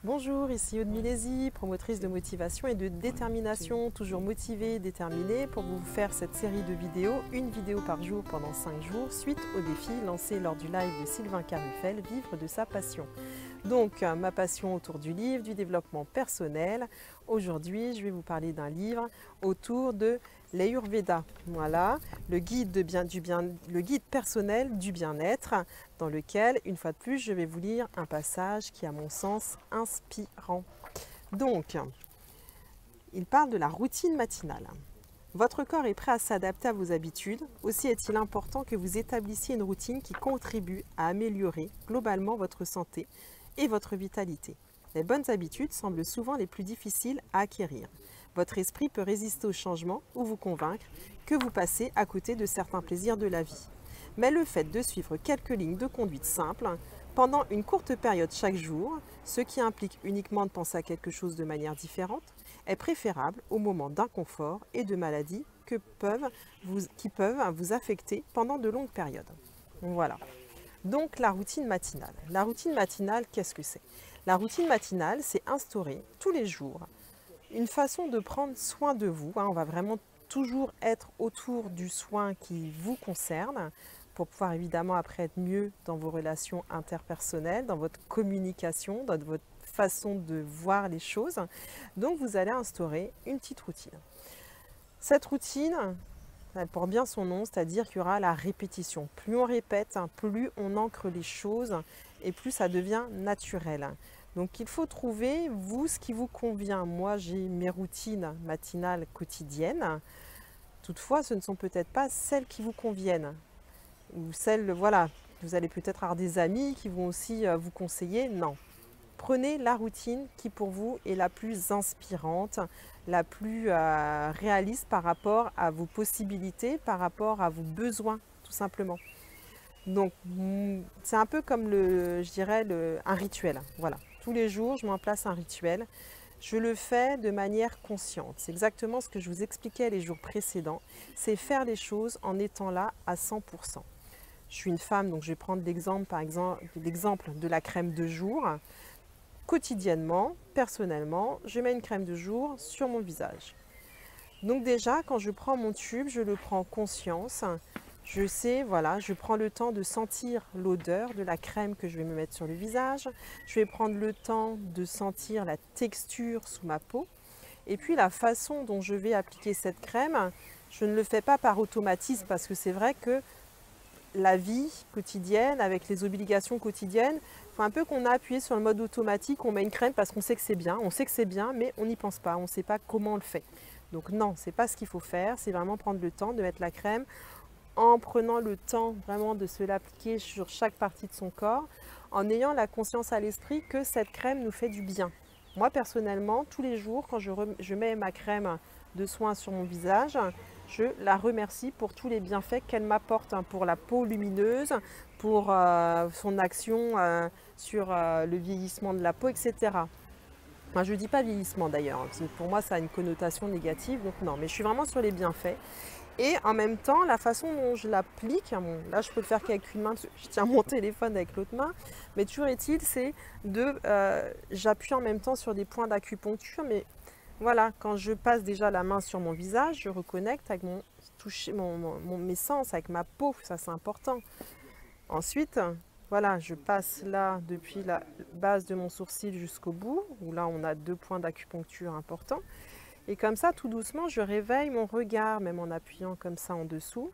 Bonjour, ici Aude Milési, promotrice de motivation et de détermination, toujours motivée, déterminée pour vous faire cette série de vidéos, une vidéo par jour pendant 5 jours, suite au défi lancé lors du live de Sylvain Carruffel, Vivre de sa passion. Donc, ma passion autour du livre, du développement personnel. Aujourd'hui, je vais vous parler d'un livre autour de l'Ayurveda. Voilà, le guide, le guide personnel du bien-être, dans lequel, une fois de plus, je vais vous lire un passage qui est à mon sens inspirant. Donc, il parle de la routine matinale. Votre corps est prêt à s'adapter à vos habitudes, aussi est-il important que vous établissiez une routine qui contribue à améliorer globalement votre santé et votre vitalité. Les bonnes habitudes semblent souvent les plus difficiles à acquérir. Votre esprit peut résister au changement ou vous convaincre que vous passez à côté de certains plaisirs de la vie. Mais le fait de suivre quelques lignes de conduite simples pendant une courte période chaque jour, ce qui implique uniquement de penser à quelque chose de manière différente, est préférable au moment d'inconfort et de maladie qui peuvent vous affecter pendant de longues périodes. Voilà. Donc la routine matinale. La routine matinale, qu'est-ce que c'est? La routine matinale, c'est instaurer tous les jours une façon de prendre soin de vous. On va vraiment toujours être autour du soin qui vous concerne pour pouvoir évidemment après être mieux dans vos relations interpersonnelles, dans votre communication, dans votre façon de voir les choses. Donc vous allez instaurer une petite routine. Cette routine, elle porte bien son nom, c'est-à-dire qu'il y aura la répétition. Plus on répète, plus on ancre les choses et plus ça devient naturel. Donc il faut trouver, vous, ce qui vous convient. Moi, j'ai mes routines matinales quotidiennes. Toutefois, ce ne sont peut-être pas celles qui vous conviennent. Ou celles, voilà, vous allez peut-être avoir des amis qui vont aussi vous conseiller. Non. Prenez la routine qui pour vous est la plus inspirante, la plus réaliste par rapport à vos possibilités, par rapport à vos besoins, tout simplement. Donc, c'est un peu comme je dirais, un rituel. Voilà. Tous les jours, je mets en place un rituel. Je le fais de manière consciente. C'est exactement ce que je vous expliquais les jours précédents. C'est faire les choses en étant là à 100%. Je suis une femme, donc je vais prendre l'exemple, par exemple, de la crème de jour. Quotidiennement, personnellement, je mets une crème de jour sur mon visage. Donc déjà, quand je prends mon tube, je le prends en conscience. Je sais, voilà, je prends le temps de sentir l'odeur de la crème que je vais me mettre sur le visage. Je vais prendre le temps de sentir la texture sous ma peau. Et puis la façon dont je vais appliquer cette crème, je ne le fais pas par automatisme parce que c'est vrai que la vie quotidienne, avec les obligations quotidiennes, il faut un peu qu'on a appuyé sur le mode automatique, on met une crème parce qu'on sait que c'est bien, mais on n'y pense pas, on ne sait pas comment on le fait. Donc non, ce n'est pas ce qu'il faut faire, c'est vraiment prendre le temps de mettre la crème en prenant le temps vraiment de se l'appliquer sur chaque partie de son corps, en ayant la conscience à l'esprit que cette crème nous fait du bien. Moi personnellement, tous les jours, quand je mets ma crème de soin sur mon visage, je la remercie pour tous les bienfaits qu'elle m'apporte, pour la peau lumineuse, pour son action sur le vieillissement de la peau, etc. Moi, je ne dis pas vieillissement d'ailleurs, parce que pour moi ça a une connotation négative, donc non, mais je suis vraiment sur les bienfaits. Et en même temps, la façon dont je l'applique, bon, là je peux le faire qu'avec une main, parce que je tiens mon téléphone avec l'autre main, mais toujours est-il, c'est j'appuie en même temps sur des points d'acupuncture, mais voilà, quand je passe déjà la main sur mon visage, je reconnecte avec mes sens, avec ma peau, ça c'est important. Ensuite, voilà, je passe là depuis la base de mon sourcil jusqu'au bout, où là on a 2 points d'acupuncture importants. Et comme ça, tout doucement, je réveille mon regard, même en appuyant comme ça en dessous.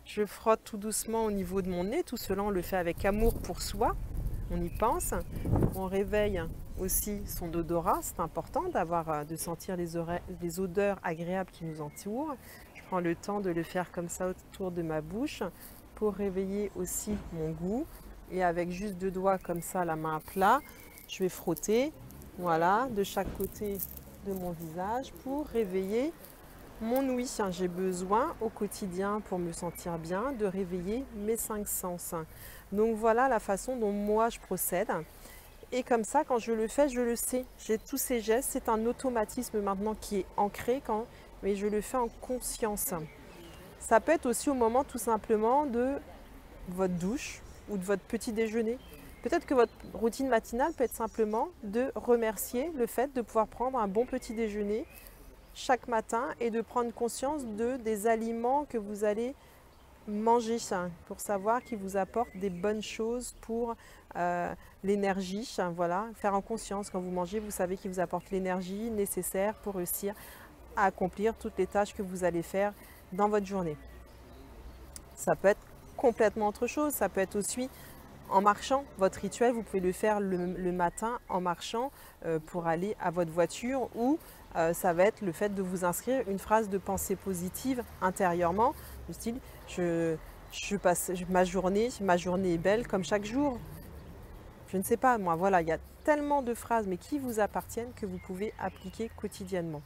Je frotte tout doucement au niveau de mon nez. Tout cela, on le fait avec amour pour soi. On y pense. On réveille aussi son odorat. C'est important de sentir les odeurs agréables qui nous entourent. Je prends le temps de le faire comme ça autour de ma bouche pour réveiller aussi mon goût. Et avec juste 2 doigts comme ça, la main à plat, je vais frotter, voilà, de chaque côté de mon visage pour réveiller mon ouïe. J'ai besoin au quotidien pour me sentir bien de réveiller mes 5 sens. Donc voilà la façon dont moi je procède. Et comme ça, quand je le fais, je le sais. J'ai tous ces gestes, c'est un automatisme maintenant qui est ancré, mais je le fais en conscience. Ça peut être aussi au moment tout simplement de votre douche ou de votre petit déjeuner. Peut-être que votre routine matinale peut être simplement de remercier le fait de pouvoir prendre un bon petit déjeuner chaque matin et de prendre conscience des aliments que vous allez manger pour savoir qu'ils vous apportent des bonnes choses pour l'énergie. Voilà, faire en conscience quand vous mangez, vous savez qu'ils vous apportent l'énergie nécessaire pour réussir à accomplir toutes les tâches que vous allez faire dans votre journée. Ça peut être complètement autre chose, ça peut être aussi en marchant. Votre rituel, vous pouvez le faire le matin en marchant pour aller à votre voiture, ou ça va être le fait de vous inscrire une phrase de pensée positive intérieurement, du style je passe ma journée est belle comme chaque jour. Je ne sais pas, moi, voilà, il y a tellement de phrases, mais qui vous appartiennent, que vous pouvez appliquer quotidiennement.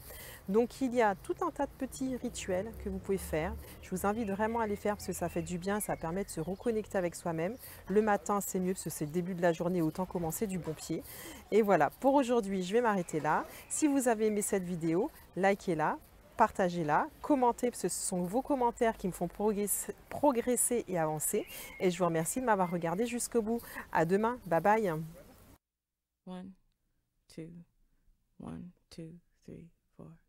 Donc, il y a tout un tas de petits rituels que vous pouvez faire. Je vous invite vraiment à les faire parce que ça fait du bien, ça permet de se reconnecter avec soi-même. Le matin, c'est mieux parce que c'est le début de la journée, autant commencer du bon pied. Et voilà, pour aujourd'hui, je vais m'arrêter là. Si vous avez aimé cette vidéo, likez-la, partagez-la, commentez, parce que ce sont vos commentaires qui me font progresser et avancer. Et je vous remercie de m'avoir regardé jusqu'au bout. À demain, bye bye. 1, 2, 1, 2, 3, 4.